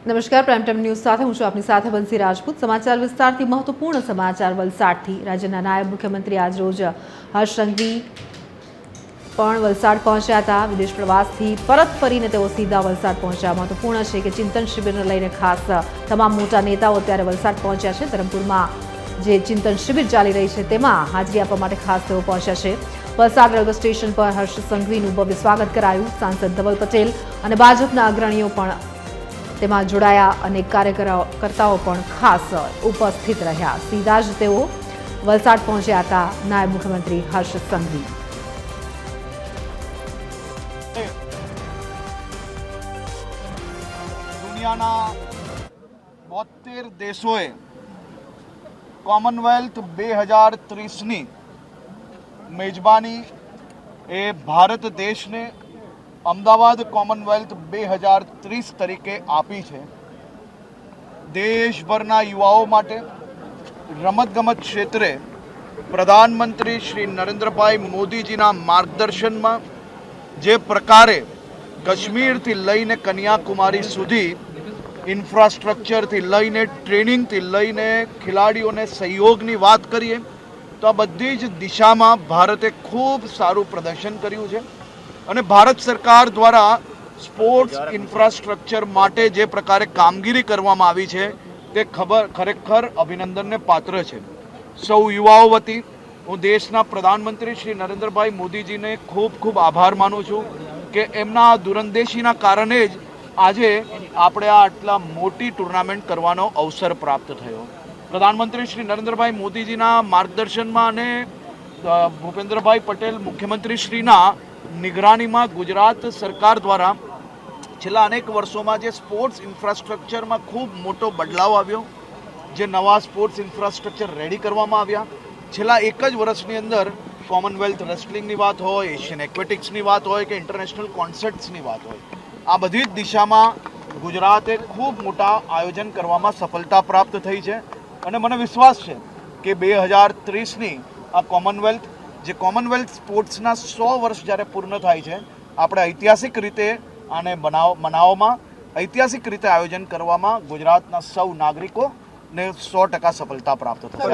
નમસ્કાર, prime time news સાથે હું છું આપની સાથે બંસી રાજપૂત। સમાચાર વિસ્તારથી મહત્વપૂર્ણ સમાચાર વલસાડથી। રાજ્યના નાયબ મુખ્યમંત્રી આજરોજ હર્ષ સંઘવી પણ વલસાડ પહોંચ્યા હતા। વિદેશ પ્રવાસથી પરત ફરીને તેઓ સીધા વલસાડ પહોંચ્યા। મહત્વપૂર્ણ છે કે ચિંતન શિબિરને લઈને ખાસ તમામ મોટા નેતાઓ અત્યારે વલસાડ પહોંચ્યા છે। ધરમપુરમાં જે ચિંતન શિબિર ચાલી રહી છે તેમાં હાજરી આપવા માટે ખાસ તેઓ પહોંચ્યા છે। વલસાડ રેલવે સ્ટેશન પર હર્ષ સંઘવીનું ભવ્ય સ્વાગત કરાયું। સાંસદ ધવલ પટેલ અને ભાજપના અગ્રણીઓ પણ તેમાં જોડાયા। અનેક કાર્યકર્તાઓ પણ ખાસ ઉપસ્થિત રહ્યા। સીધા જ તેઓ વલસાડ પહોંચ્યા હતા નાયબ મુખ્યમંત્રી હર્ષ સંઘવી। દુનિયાના 72 દેશોએ કોમનવેલ્થ 2030ની મેજબાની એ ભારત દેશને અમદાવાદ કોમનવેલ્થ 2030 તરીકે આપી છે। દેશભરના યુવાઓ માટે રમતગમત ક્ષેત્રે પ્રધાનમંત્રી શ્રી નરેન્દ્રભાઈ મોદીજીના માર્ગદર્શનમાં જે પ્રકારે કાશ્મીરથી લઈને કન્યાકુમારી સુધી ઇન્ફ્રાસ્ટ્રક્ચરથી લઈને ટ્રેનિંગથી લઈને ખેલાડીઓને સહયોગની વાત કરીએ તો આ બધી જ દિશામાં ભારતે ખૂબ સારું પ્રદર્શન કર્યું છે। અને ભારત સરકાર દ્વારા સ્પોર્ટ્સ ઇન્ફ્રાસ્ટ્રક્ચર માટે જે પ્રકારે કામગીરી કરવામાં આવી છે તે ખરેખર અભિનંદનને પાત્ર છે। સૌ યુવાઓ વતી હું દેશના પ્રધાનમંત્રી શ્રી નરેન્દ્રભાઈ મોદીજીને ખૂબ ખૂબ આભાર માનું છું કે એમના દૂરંદેશીના કારણે જ આજે આપણે આ આટલા મોટી ટુર્નામેન્ટ કરવાનો અવસર પ્રાપ્ત થયો। પ્રધાનમંત્રી શ્રી નરેન્દ્રભાઈ મોદીજીના માર્ગદર્શનમાં અને ભૂપેન્દ્રભાઈ પટેલ મુખ્યમંત્રી શ્રીના નિગરાનીમાં ગુજરાત સરકાર દ્વારા છેલ્લા અનેક વર્ષોમાં જે સ્પોર્ટ્સ ઇન્ફ્રાસ્ટ્રક્ચરમાં ખૂબ મોટો બદલાવ આવ્યો, જે નવા સ્પોર્ટ્સ ઇન્ફ્રાસ્ટ્રક્ચર રેડી કરવામાં આવ્યા। છેલ્લા એક જ વર્ષની અંદર કોમનવેલ્થ રેસલિંગની વાત હોય, એશિયન એક્વેટિક્સની વાત હોય કે ઇન્ટરનેશનલ કોન્સર્ટ્સની વાત હોય, આ બધી જ દિશામાં ગુજરાતે ખૂબ મોટા આયોજન કરવામાં સફળતા પ્રાપ્ત થઈ છે। અને મને વિશ્વાસ છે કે 2030ની આ કોમનવેલ્થ સ્પોર્ટ્સના 100 વર્ષ જ્યારે પૂર્ણ થાય છે, આપણે ઐતિહાસિક રીતે આને મનાવવામાં, ઐતિહાસિક રીતે આયોજન કરવામાં ગુજરાતના સૌ નાગરિકોને 100% સફળતા પ્રાપ્ત થશે।